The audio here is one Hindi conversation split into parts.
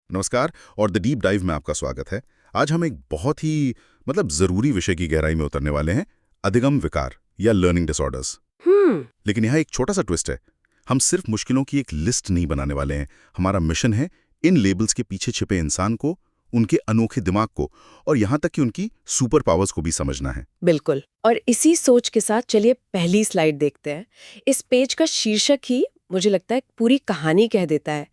नमस्कार और द डीप डाइव में आपका स्वागत है। आज हम एक बहुत ही ज़रूरी विषय की गहराई में उतरने वाले हैं, अधिगम विकार या लर्निंग डिसऑर्डर्स। लेकिन यहाँ एक छोटा सा ट्विस्ट है। हम सिर्फ मुश्किलों की एक लिस्ट नहीं बनाने वाले हैं। हमारा मिशन है इन लेबल्स के पीछे छिपे इंसान को, उनके अनोखे दिमाग को और यहाँ तक कि उनकी सुपर पावर्स को भी समझना है। बिल्कुल। और इसी सोच के साथ चलिए पहली स्लाइड देखते हैं। इस पेज का शीर्षक ही मुझे लगता है पूरी कहानी कह देता है,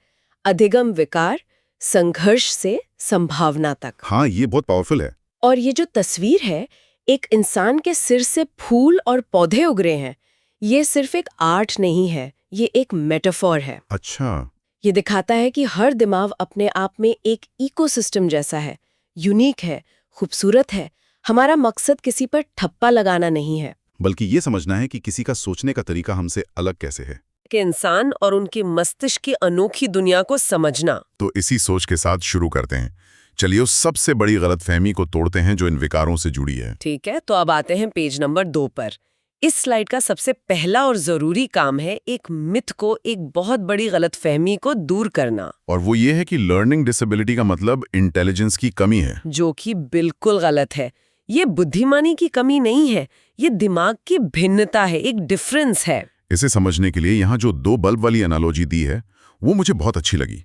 अधिगम विकार, संघर्ष से संभावना तक। हाँ, ये बहुत पावरफुल है। और ये जो तस्वीर है, एक इंसान के सिर से फूल और पौधे उग रहे हैं, ये सिर्फ एक आर्ट नहीं है, ये एक मेटाफोर है। अच्छा। ये दिखाता है कि हर दिमाग अपने आप में एक इकोसिस्टम जैसा है, यूनिक है, खूबसूरत है। हमारा मकसद किसी पर ठप्पा लगाना नहीं है, बल्कि ये समझना है कि किसी का सोचने का तरीका हमसे अलग कैसे है, कि इंसान और उनके मस्तिष्क की अनोखी दुनिया को समझना। तो इसी सोच के साथ शुरू करते हैं। चलिए उस सबसे बड़ी गलतफहमी को तोड़ते हैं जो इन विकारों से जुड़ी है। ठीक है, तो अब आते हैं पेज नंबर 2 पर। इस स्लाइड का सबसे पहला और जरूरी काम है एक मिथ को, एक बहुत बड़ी गलतफहमी को दूर करना। और वो ये है कि लर्निंग डिसेबिलिटी का मतलब इंटेलिजेंस की कमी है, जो कि बिल्कुल गलत है। ये बुद्धिमानी की कमी नहीं है, ये दिमाग की भिन्नता है, एक डिफरेंस है। इसे समझने के लिए यहाँ जो 2 बल्ब वाली एनालॉजी दी है वो मुझे बहुत अच्छी लगी।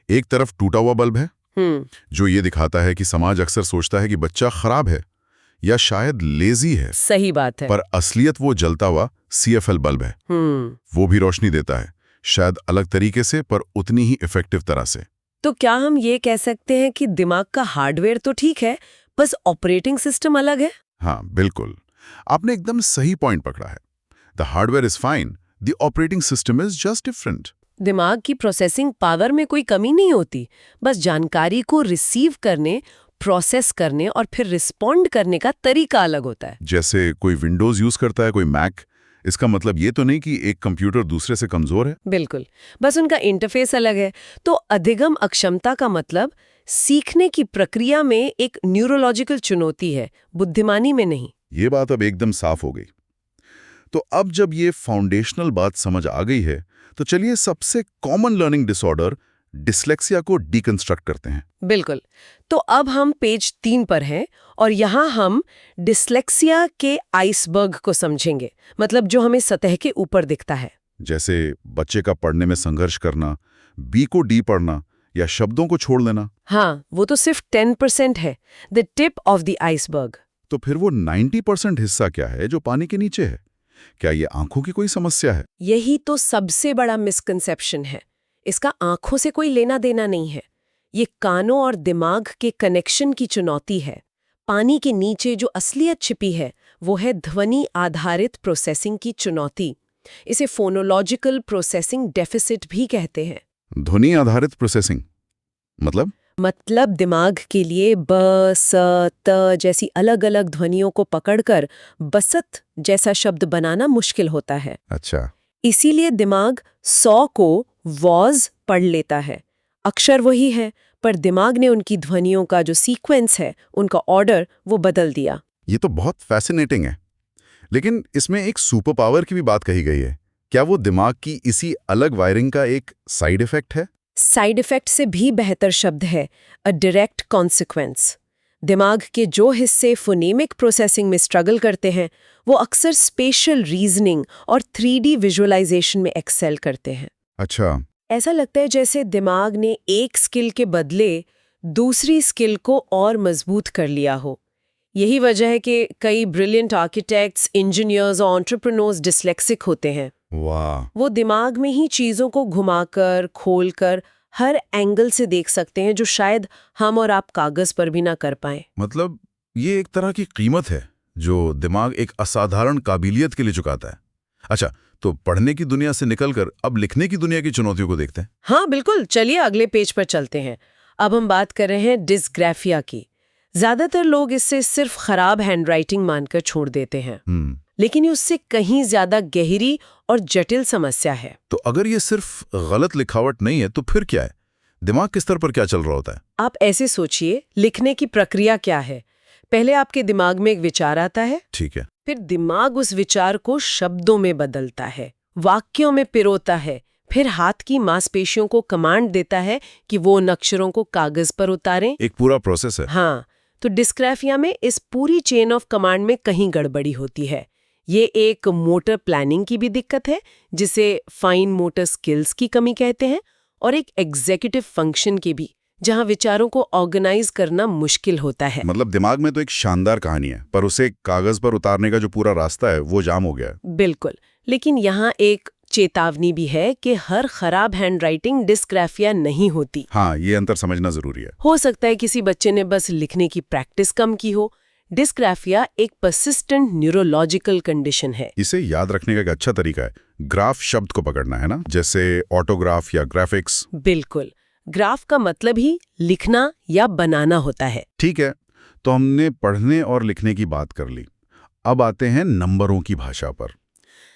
एक तरफ टूटा हुआ बल्ब है जो ये दिखाता है कि समाज अक्सर सोचता है कि बच्चा खराब है या शायद लेजी है। सही बात है। पर असलियत वो जलता हुआ CFL बल्ब है। वो भी रोशनी देता है, शायद अलग तरीके से पर उतनी ही इफेक्टिव तरह से। तो क्या हम ये कह सकते हैं कि दिमाग का हार्डवेयर तो ठीक है, बस ऑपरेटिंग सिस्टम अलग है? हाँ बिल्कुल, आपने एकदम सही पॉइंट पकड़ा है। The hardware is fine, the operating system is just different. दिमाग की प्रोसेसिंग पावर में कोई कमी नहीं होती, बस जानकारी को रिसीव करने, प्रोसेस करने और फिर रिस्पॉन्ड करने का तरीका अलग होता है। जैसे कोई विंडोज यूज करता है, कोई मैक। इसका मतलब ये तो नहीं कि एक कंप्यूटर दूसरे से कमजोर है। बिल्कुल, बस उनका इंटरफेस अलग है। तो अधिगम अक्षमता का मतलब सीखने की प्रक्रिया में एक न्यूरोलॉजिकल चुनौती है, बुद्धिमानी में नहीं। ये बात अब एकदम साफ हो गई। तो अब जब ये फाउंडेशनल बात समझ आ गई है तो चलिए सबसे कॉमन लर्निंग डिसऑर्डर डिस्लेक्सिया को डिकंस्ट्रक्ट करते हैं। बिल्कुल। तो अब हम पेज 3 पर हैं और यहाँ हम डिस्लेक्सिया के आइसबर्ग को समझेंगे, मतलब जो हमें सतह के ऊपर दिखता है। जैसे बच्चे का पढ़ने में संघर्ष करना, बी को डी पढ़ना या शब्दों को छोड़ देना। हाँ, वो तो सिर्फ 10% है, the tip of the iceberg. तो फिर वो 90% हिस्सा क्या है जो पानी के नीचे है? क्या ये आंखों की कोई समस्या है? यही तो सबसे बड़ा मिसकंसेप्शन है। इसका आंखों से कोई लेना देना नहीं है, ये कानों और दिमाग के कनेक्शन की चुनौती है। पानी के नीचे जो असलियत छिपी है वो है ध्वनि आधारित प्रोसेसिंग की चुनौती। इसे फोनोलॉजिकल प्रोसेसिंग डेफिसिट भी कहते हैं। ध्वनि आधारित प्रोसेसिंग मतलब दिमाग के लिए ब, स, त जैसी अलग-अलग ध्वनियों को पकड़कर बसत जैसा शब्द बनाना मुश्किल होता है। अच्छा। इसीलिए दिमाग 100 को वॉज पढ़ लेता है। अक्षर वही है, पर दिमाग ने उनकी ध्वनियों का जो सीक्वेंस है, उनका ऑर्डर, वो बदल दिया। ये तो बहुत फैसिनेटिंग है। लेकिन इसमें एक सुपर पावर की भी बात कही गई है। क्या वो दिमाग की इसी अलग वायरिंग का एक साइड इफेक्ट है? साइड इफेक्ट से भी बेहतर शब्द है, अ डायरेक्ट कॉन्सिक्वेंस। दिमाग के जो हिस्से फोनेमिक प्रोसेसिंग में स्ट्रगल करते हैं, वो अक्सर स्पेशल रीजनिंग और 3D विजुअलाइजेशन में एक्सेल करते हैं। अच्छा। ऐसा लगता है जैसे दिमाग ने एक स्किल के बदले दूसरी स्किल को और मजबूत कर लिया हो। यही वजह है कि कई ब्रिलियंट आर्किटेक्ट्स, इंजीनियर्स और एंटरप्रेन्योर्स डिस्लेक्सिक होते हैं। वाह। वो दिमाग में ही चीज़ों को घुमाकर, खोलकर, हर एंगल से देख सकते हैं जो शायद हम और आप कागज पर भी ना कर पाएं। मतलब ये एक तरह की कीमत है जो दिमाग एक असाधारण काबिलियत के लिए चुकाता है। अच्छा, तो पढ़ने की दुनिया से निकलकर अब लिखने की दुनिया की चुनौतियों को देखते हैं। हाँ बिल्कुल, चलिए अगले पेज पर चलते हैं। अब हम बात कर रहे हैं डिस्ग्राफिया की। ज्यादातर लोग इससे सिर्फ खराब हैंडराइटिंग मानकर छोड़ देते हैं, लेकिन ये उससे कहीं ज्यादा गहरी और जटिल समस्या है। तो अगर ये सिर्फ गलत लिखावट नहीं है तो फिर क्या है? दिमाग के स्तर पर क्या चल रहा होता है? आप ऐसे सोचिए, लिखने की प्रक्रिया क्या है? पहले आपके दिमाग में एक विचार आता है, ठीक है। फिर दिमाग उस विचार को शब्दों में बदलता है, वाक्यों में पिरोता है, फिर हाथ की मांसपेशियों को कमांड देता है कि वो उन अक्षरों को कागज पर उतारें। एक पूरा प्रोसेस है। हाँ, तो डिस्ग्राफिया में इस पूरी चेन ऑफ कमांड में कहीं गड़बड़ी होती है। ये एक मोटर प्लानिंग की भी दिक्कत है, जिसे फाइन मोटर स्किल्स की कमी कहते हैं, और एक एग्जीक्यूटिव फंक्शन की भी, जहां विचारों को ऑर्गेनाइज करना मुश्किल होता है। मतलब दिमाग में तो एक शानदार कहानी है, पर उसे कागज पर उतारने का जो पूरा रास्ता है वो जाम हो गया है। बिल्कुल, लेकिन यहाँ एक चेतावनी भी है कि हर खराब हैंडराइटिंग डिस्ग्राफिया नहीं होती। हाँ, ये अंतर समझना जरूरी है। हो सकता है किसी बच्चे ने बस लिखने की प्रैक्टिस कम की हो। डिस्ग्राफिया एक पर्सिस्टेंट न्यूरोलॉजिकल कंडीशन है। इसे याद रखने का एक अच्छा तरीका है ग्राफ शब्द को पकड़ना, है ना, जैसे ऑटोग्राफ या ग्राफिक्स। बिल्कुल, ग्राफ का मतलब ही लिखना या बनाना होता है। ठीक है, तो हमने पढ़ने और लिखने की बात कर ली। अब आते हैं नंबरों की भाषा पर।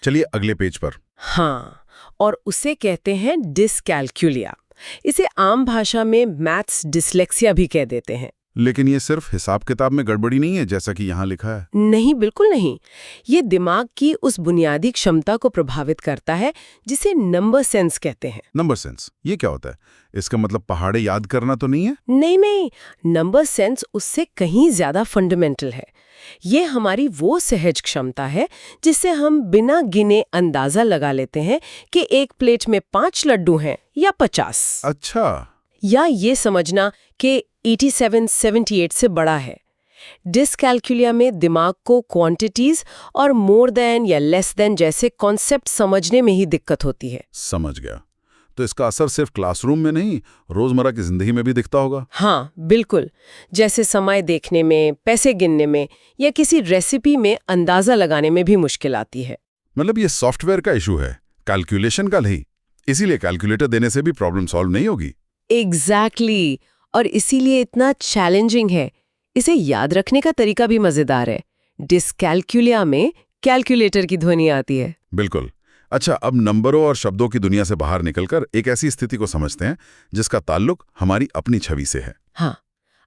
चलिए अगले पेज पर। हाँ, और उसे कहते हैं डिसकैल्कुलिया। इसे आम भाषा में मैथ्स डिसलेक्सिया भी कह देते हैं। लेकिन ये सिर्फ हिसाब किताब में गड़बड़ी नहीं है जैसा कि यहाँ लिखा है। नहीं, बिल्कुल नहीं। ये दिमाग की उस बुनियादी क्षमता को प्रभावित करता है जिसे नंबर सेंस कहते हैं। नंबर सेंस, ये क्या होता है? इसका मतलब पहाड़े याद करना तो नहीं है? नहीं, नंबर सेंस उससे कहीं ज्यादा फंडामेंटल है। ये हमारी वो सहज क्षमता है जिससे हम बिना गिने अंदाजा लगा लेते हैं कि एक प्लेट में 5 लड्डू हैं या 50। अच्छा। या ये समझना कि 87 78 से बड़ा है। डिसकैल्कुलिया में दिमाग को क्वांटिटीज और मोर देन या लेस देन जैसे कॉन्सेप्ट समझने में ही दिक्कत होती है। समझ गया। तो इसका असर सिर्फ क्लासरूम में नहीं, रोजमर्रा की जिंदगी में भी दिखता होगा। हाँ, बिल्कुल। जैसे समय देखने में, पैसे गिनने में या किसी रेसिपी में अंदाजा लगाने में भी मुश्किल आती है। मतलब ये सॉफ्टवेयर का इशू है, कैलकुलेशन का नहीं। इसीलिए कैलकुलेटर देने से भी प्रॉब्लम सॉल्व नहीं होगी। एग्जैक्टली, और इसीलिए इतना चैलेंजिंग है। इसे याद रखने का तरीका भी मजेदार है। डिसकैल्कुलिया में कैलकुलेटर की ध्वनि आती है। बिल्कुल। अच्छा, अब नंबरों और शब्दों की दुनिया से बाहर निकलकर एक ऐसी स्थिति को समझते हैं जिसका ताल्लुक हमारी अपनी छवि से है। हाँ,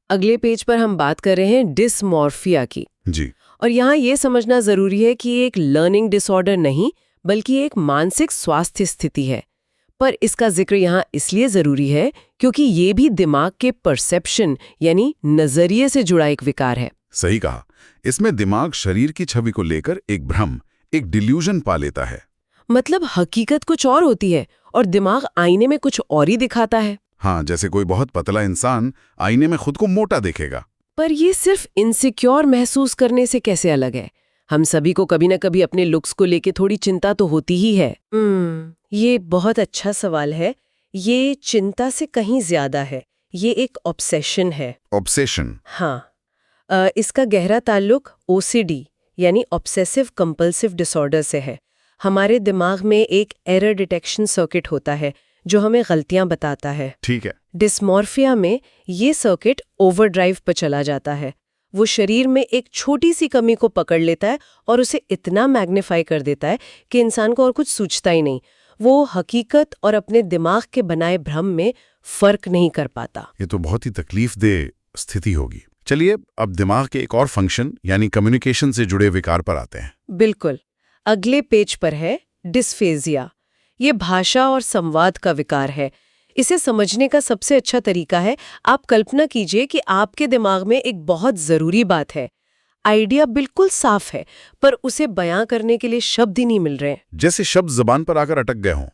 अगले पेज पर हम बात कर रहे हैं डिसमॉर्फिया की। जी। और यहाँ ये समझना जरूरी है कि ये एक लर्निंग डिसऑर्डर नहीं, बल्कि एक मानसिक स्वास्थ्य स्थिति है। पर इसका जिक्र यहाँ इसलिए जरूरी है क्योंकि ये भी दिमाग के परसेप्शन यानी नजरिए से जुड़ा एक विकार है। सही कहा। इसमें दिमाग शरीर की छवि को लेकर एक भ्रम, एक डिल्यूजन पा लेता है। मतलब हकीकत कुछ और होती है और दिमाग आईने में कुछ और ही दिखाता है। हाँ, जैसे कोई बहुत पतला इंसान आईने में खुद को मोटा देखेगा। पर ये सिर्फ इनसिक्योर महसूस करने से कैसे अलग है? हम सभी को कभी न कभी अपने लुक्स को लेके थोड़ी चिंता तो होती ही है। ये बहुत अच्छा सवाल है। ये चिंता से कहीं ज्यादा है। ये एक ऑब्सेशन है। ऑब्सेशन? हाँ। इसका गहरा ताल्लुक ओसीडी यानी ऑब्सेसिव कंपल्सिव डिसऑर्डर से है। हमारे दिमाग में एक एरर डिटेक्शन सर्किट होता है जो हमें गलतियां बताता है। ठीक है। डिस्मॉर्फिया में ये सर्किट ओवरड्राइव पर चला जाता है। वो शरीर में एक छोटी सी कमी को पकड़ लेता है और उसे इतना मैग्नीफाई कर देता है कि इंसान को और कुछ सूझता ही नहीं। वो हकीकत और अपने दिमाग के बनाए भ्रम में फर्क नहीं कर पाता। ये तो बहुत ही तकलीफदेह स्थिति होगी। चलिए अब दिमाग के एक और फंक्शन यानी कम्युनिकेशन से जुड़े विकार पर आते हैं। बिल्कुल। अगले पेज पर है डिस्फेजिया। ये भाषा और संवाद का विकार है। इसे समझने का सबसे अच्छा तरीका है, आप कल्पना कीजिए कि आपके दिमाग में एक बहुत जरूरी बात है। आइडिया बिल्कुल साफ है, पर उसे बयां करने के लिए शब्द ही नहीं मिल रहे। जैसे शब्द जबान पर आकर अटक गए हों,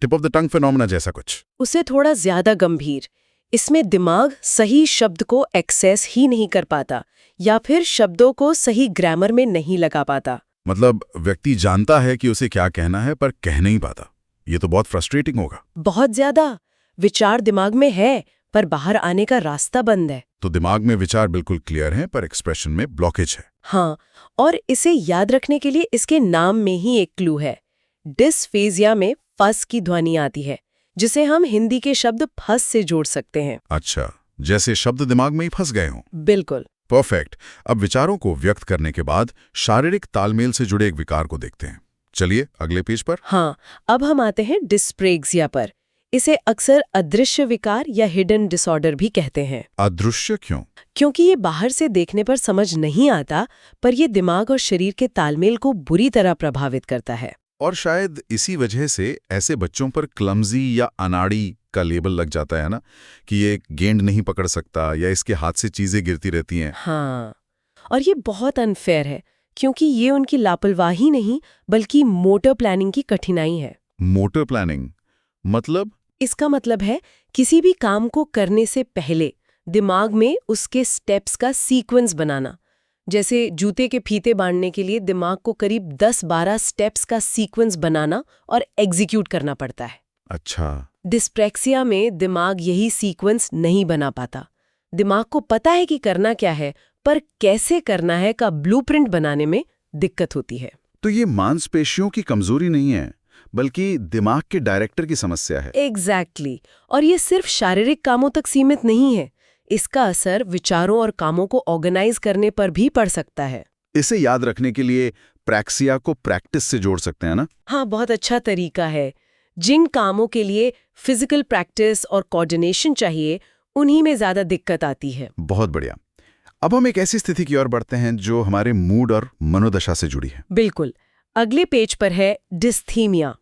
tip of the tongue phenomena जैसा कुछ। उसे थोड़ा ज्यादा गंभीर। इसमें दिमाग सही शब्द को एक्सेस ही नहीं कर पाता या फिर शब्दों को सही ग्रामर में नहीं लगा पाता। मतलब व्यक्ति जानता है कि उसे क्या कहना है पर कह नहीं पाता। ये तो बहुत फ्रस्ट्रेटिंग होगा। बहुत ज्यादा। विचार दिमाग में है पर बाहर आने का रास्ता बंद है। तो दिमाग में विचार बिल्कुल क्लियर है पर एक्सप्रेशन में ब्लॉकेज है। हाँ, और इसे याद रखने के लिए इसके नाम में ही एक क्लू है। डिस्फेजिया में फस की ध्वनि आती है, जिसे हम हिंदी के शब्द फस से जोड़ सकते हैं। अच्छा, जैसे शब्द दिमाग में ही फंस गए हों। बिल्कुल। परफेक्ट। अब विचारों को व्यक्त करने के बाद शारीरिक तालमेल से जुड़े एक विकार को देखते हैं। चलिए अगले पेज पर। हाँ, अब हम आते हैं डिस्प्रेक्सिया पर। इसे अक्सर अदृश्य विकार या हिडन डिसऑर्डर भी कहते हैं। अदृश्य क्यों? क्योंकि ये बाहर से देखने पर समझ नहीं आता, पर ये दिमाग और शरीर के तालमेल को बुरी तरह प्रभावित करता है। और शायद इसी वजह से ऐसे बच्चों पर क्लमजी या अनाड़ी का लेबल लग जाता है ना, कि ये गेंद नहीं पकड़ सकता या इसके हाथ से चीजें गिरती रहती हैं। हाँ, और ये बहुत अनफेयर है क्योंकि ये उनकी लापरवाही नहीं बल्कि मोटर प्लानिंग की कठिनाई है। मोटर प्लानिंग मतलब? इसका मतलब है किसी भी काम को करने से पहले दिमाग में उसके स्टेप्स का सीक्वेंस बनाना। जैसे जूते के फीते बांधने के लिए दिमाग को करीब 10-12 स्टेप्स का सीक्वेंस बनाना और एग्जीक्यूट करना पड़ता है। अच्छा। डिस्प्रेक्सिया में दिमाग यही सीक्वेंस नहीं बना पाता। दिमाग को पता है कि करना क्या है, पर कैसे करना है का ब्लूप्रिंट बनाने में दिक्कत होती है। तो ये मांसपेशियों की कमजोरी नहीं है, बल्कि दिमाग के डायरेक्टर की समस्या है। एग्जैक्टली। और ये सिर्फ शारीरिक कामों तक सीमित नहीं है, इसका असर विचारों और कामों को ऑर्गेनाइज करने पर भी पड़ सकता है। इसे याद रखने के लिए प्रैक्सिया को प्रैक्टिस से जोड़ सकते हैं ना? हाँ, बहुत अच्छा तरीका है। जिन कामों के लिए फिजिकल प्रैक्टिस और कोऑर्डिनेशन चाहिए, उन्हीं में ज्यादा दिक्कत आती है। बहुत बढ़िया। अब हम एक ऐसी स्थिति की ओर बढ़ते हैं जो हमारे मूड और मनोदशा से जुड़ी है। बिल्कुल। अगले पेज पर है डिस्थीमिया।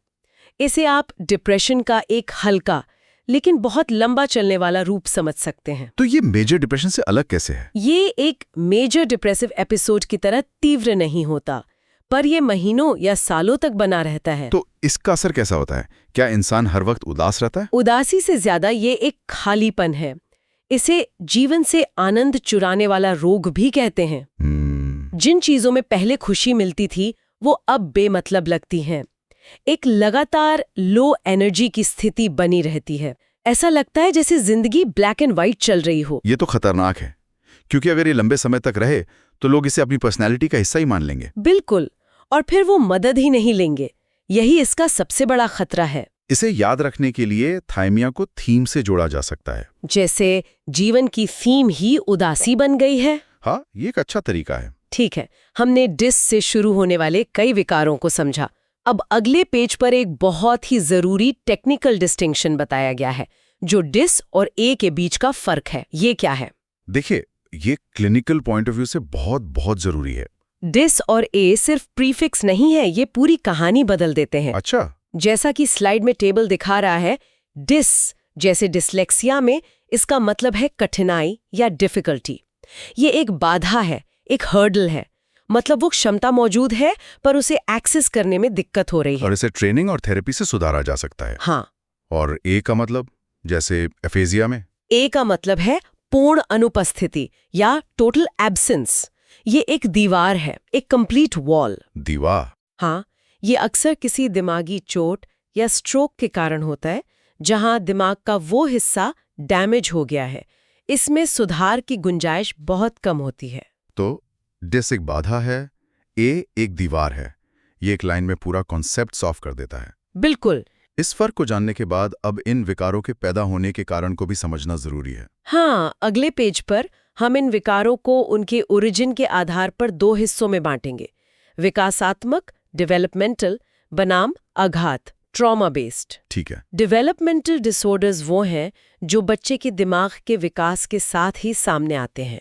इसे आप डिप्रेशन का एक हल्का लेकिन बहुत लंबा चलने वाला रूप समझ सकते हैं। तो ये मेजर डिप्रेशन से अलग कैसे है? ये एक मेजर डिप्रेसिव एपिसोड की तरह तीव्र नहीं होता, पर ये महीनों या सालों तक बना रहता है। तो इसका असर कैसा होता है? क्या इंसान हर वक्त उदास रहता है? उदासी से ज्यादा ये एक खालीपन है। इसे जीवन से आनंद चुराने वाला रोग भी कहते हैं। जिन चीजों में पहले खुशी मिलती थी वो अब बेमतलब लगती हैं। एक लगातार लो एनर्जी की स्थिति बनी रहती है। ऐसा लगता है जैसे जिंदगी ब्लैक एंड व्हाइट चल रही हो। ये तो खतरनाक है, क्योंकि अगर ये लंबे समय तक रहे तो लोग इसे अपनी पर्सनैलिटी का हिस्सा ही मान लेंगे। बिल्कुल, और फिर वो मदद ही नहीं लेंगे। यही इसका सबसे बड़ा खतरा है। इसे याद रखने के लिए थाइमिया को थीम से जोड़ा जा सकता है। जैसे जीवन की थीम ही उदासी बन गई है। हाँ, ये एक अच्छा तरीका है। ठीक है, हमने डिस से शुरू होने वाले कई विकारों को समझा। अब अगले पेज पर एक बहुत ही जरूरी टेक्निकल डिस्टिंक्शन बताया गया है, जो डिस और ए के बीच का फर्क है। ये क्या है? देखिए, ये क्लिनिकल पॉइंट ऑफ व्यू से बहुत जरूरी है। डिस और ए सिर्फ प्रीफिक्स नहीं है, ये पूरी कहानी बदल देते हैं। अच्छा। जैसा कि स्लाइड में टेबल दिखा रहा है, डिस जैसे डिस्लेक्सिया में इसका मतलब है कठिनाई या डिफिकल्टी। ये एक बाधा है, एक हर्डल है। मतलब वो क्षमता मौजूद है पर उसे एक्सेस करने में दिक्कत हो रही है। और इसे ट्रेनिंग और थेरेपी से सुधारा जा सकता है। हाँ। और ए का मतलब? जैसे एफेजिया में? ए का मतलब है पूर्ण अनुपस्थिति या टोटल एब्सेंस। ये एक दीवार है, एक कंप्लीट वॉल। दीवार? हाँ, ये अक्सर किसी दिमागी चोट या स्ट्रोक के कारण होता है, जहां दिमाग का वो हिस्सा डैमेज हो गया है। इसमें सुधार की गुंजाइश बहुत कम होती है। तो डिस एक बाधा है, ए एक दीवार है। ये एक लाइन में पूरा कॉन्सेप्ट सॉल्व कर देता है। बिल्कुल। इस फर्क को जानने के बाद अब इन विकारों के पैदा होने के कारण को भी समझना जरूरी है। हाँ, अगले पेज पर हम इन विकारों को उनके ओरिजिन के आधार पर 2 हिस्सों में बांटेंगे। विकासात्मक, डेवलपमेंटल, बनाम आघात, ट्रॉमा बेस्ड। ठीक है। डेवलपमेंटल डिसऑर्डर्स वो हैं जो बच्चे के दिमाग के विकास के साथ ही सामने आते हैं।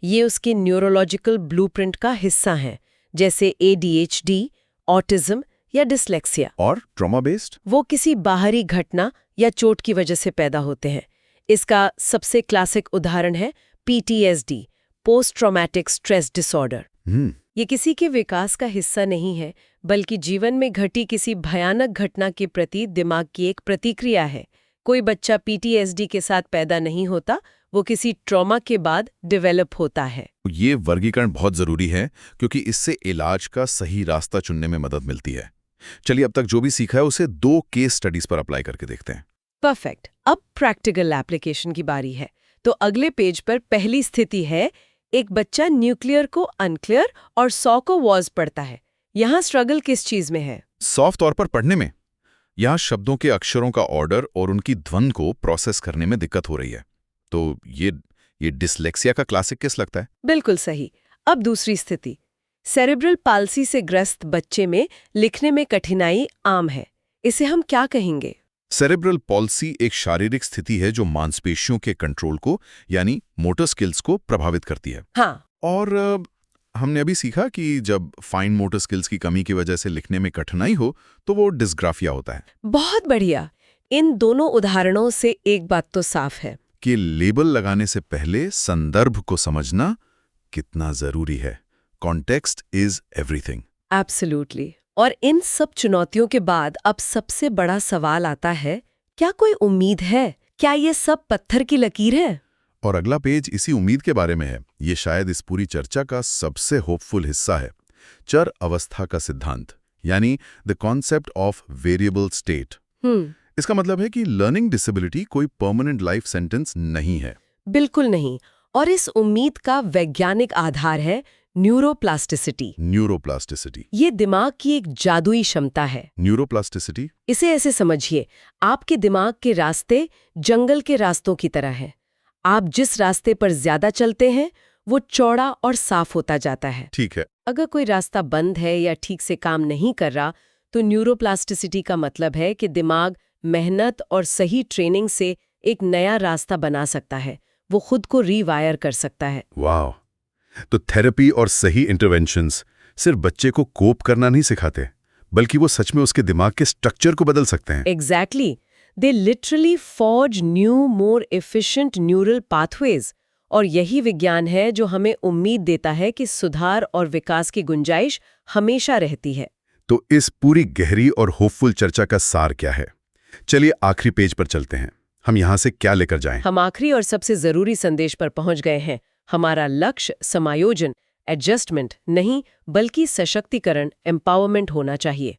ये उसके न्यूरोलॉजिकल ब्लूप्रिंट का हिस्सा हैं, जैसे ADHD, ऑटिज्म या डिस्लेक्सिया। और ट्रॉमा बेस्ड? वो किसी बाहरी घटना या चोट की वजह से पैदा होते हैं। इसका सबसे क्लासिक उदाहरण है PTSD, post traumatic stress disorder. ये किसी के विकास का हिस्सा नहीं है, बल्कि जीवन में घटी किसी भयानक घटना के प्रति दिमाग की एक प्रतिक्रिया है। कोई बच्चा PTSD के साथ पैदा नहीं होता, वो किसी ट्रॉमा के बाद डेवलप होता है। ये वर्गीकरण बहुत जरूरी है, क्योंकि इससे इलाज का सही रास्ता चुनने में मदद मिलती है। चलिए, अब तक जो भी सीखा है उसे 2 केस स्टडीज पर अप्लाई करके देखते हैं। परफेक्ट। अब प्रैक्टिकल एप्लीकेशन की बारी है। तो अगले पेज पर पहली स्थिति है, एक बच्चा न्यूक्लियर को अनक्लियर और 100 को वॉज पढ़ता है। यहाँ स्ट्रगल किस चीज में है? सॉफ्ट तौर पर पढ़ने में। यहाँ शब्दों के अक्षरों का ऑर्डर और उनकी ध्वन को प्रोसेस करने में दिक्कत हो रही है। तो ये डिस्लेक्सिया का क्लासिक केस लगता है। बिल्कुल सही। अब दूसरी स्थिति, सेरेब्रल पाल्सी से ग्रस्त बच्चे में लिखने में कठिनाई आम है। इसे हम क्या कहेंगे? सेरेब्रल पॉल्सी एक शारीरिक स्थिति है जो मांसपेशियों के कंट्रोल को, यानी मोटर स्किल्स को प्रभावित करती है। हाँ। और हमने अभी सीखा कि जब फाइन मोटर स्किल्स की कमी की वजह से लिखने में कठिनाई हो तो वो डिस्ग्राफिया होता है। बहुत बढ़िया। इन दोनों उदाहरणों से एक बात तो साफ है कि लेबल लगाने से पहले संदर्भ को समझना कितना जरूरी है। Context is everything. एब्सोल्युटली। और इन सब चुनौतियों के बाद अब सबसे बड़ा सवाल आता है, क्या कोई उम्मीद है? क्या ये सब पत्थर की लकीर है? और अगला पेज इसी उम्मीद के बारे में है। ये शायद इस पूरी चर्चा का सबसे होपफुल हिस्सा है। चर अवस्था का सिद्धांत, यानी the concept of variable state. इसका मतलब है कि लर्निंग डिसेबिलिटी कोई परमानेंट लाइफ सेंटेंस नहीं है। बिल्कुल नहीं। और इस उम्मीद का वैज्ञानिक आधार है न्यूरोप्लास्टिसिटी। न्यूरोप्लास्टिसिटी ये दिमाग की एक जादुई क्षमता है। न्यूरोप्लास्टिसिटी इसे ऐसे समझिए, आपके दिमाग के रास्ते जंगल के रास्तों की तरह हैं। आप जिस रास्ते पर ज्यादा चलते हैं वो चौड़ा और साफ होता जाता है। ठीक है। अगर कोई रास्ता बंद है या ठीक से काम नहीं कर रहा, तो न्यूरोप्लास्टिसिटी का मतलब है कि दिमाग मेहनत और सही ट्रेनिंग से एक नया रास्ता बना सकता है। वो खुद को रीवायर कर सकता है। वाह! तो थेरेपी और सही इंटरवेंशंस सिर्फ बच्चे को कोप करना नहीं सिखाते, बल्कि वो सच में उसके दिमाग के स्ट्रक्चर को बदल सकते हैं। Exactly. They literally forge new more efficient neural pathways. और यही विज्ञान है जो हमें उम्मीद देता है कि सुधार और विकास की गुंजाइश हमेशा रहती है। तो इस पूरी गहरी और होपफुल चर्चा का सार क्या है? चलिए आखिरी पेज पर चलते हैं। हम यहाँ से क्या लेकर जाएं? हम आखिरी और सबसे जरूरी संदेश पर पहुंच गए हैं। हमारा लक्ष्य समायोजन, एडजस्टमेंट नहीं, बल्कि सशक्तिकरण, एम्पावरमेंट होना चाहिए।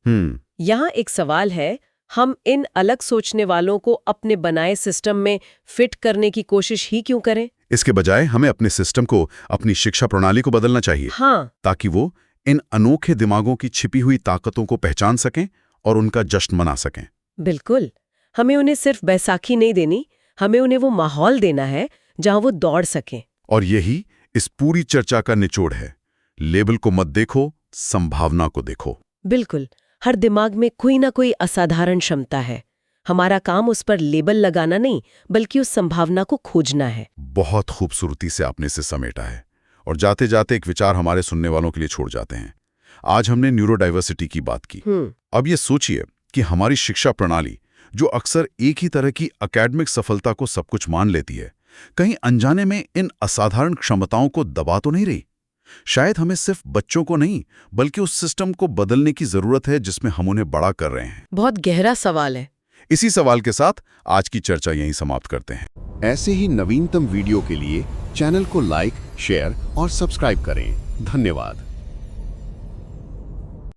यहाँ एक सवाल है, हम इन अलग सोचने वालों को अपने बनाए सिस्टम में फिट करने की कोशिश ही क्यों करें? इसके बजाय हमें अपने सिस्टम को, अपनी शिक्षा प्रणाली को बदलना चाहिए। हाँ, ताकि वो इन अनोखे दिमागों की छिपी हुई ताकतों को पहचान सकें और उनका जश्न मना सकें। बिल्कुल। हमें उन्हें सिर्फ बैसाखी नहीं देनी, हमें उन्हें वो माहौल देना है जहां वो दौड़ सकें। और यही इस पूरी चर्चा का निचोड़ है। लेबल को मत देखो, संभावना को देखो। बिल्कुल। हर दिमाग में कोई ना कोई असाधारण क्षमता है। हमारा काम उस पर लेबल लगाना नहीं, बल्कि उस संभावना को खोजना है। बहुत खूबसूरती से आपने इसे समेटा है। और जाते जाते एक विचार हमारे सुनने वालों के लिए छोड़ जाते हैं। आज हमने न्यूरोडाइवर्सिटी की बात की। अब ये सोचिए कि हमारी शिक्षा प्रणाली, जो अक्सर एक ही तरह की एकेडमिक सफलता को सब कुछ मान लेती है, कहीं अनजाने में इन असाधारण क्षमताओं को दबा तो नहीं रही? शायद हमें सिर्फ बच्चों को नहीं, बल्कि उस सिस्टम को बदलने की जरूरत है जिसमें हम उन्हें बड़ा कर रहे हैं। बहुत गहरा सवाल है। इसी सवाल के साथ आज की चर्चा यहीं समाप्त करते हैं। ऐसे ही नवीनतम वीडियो के लिए चैनल को लाइक, शेयर और सब्सक्राइब करें। धन्यवाद।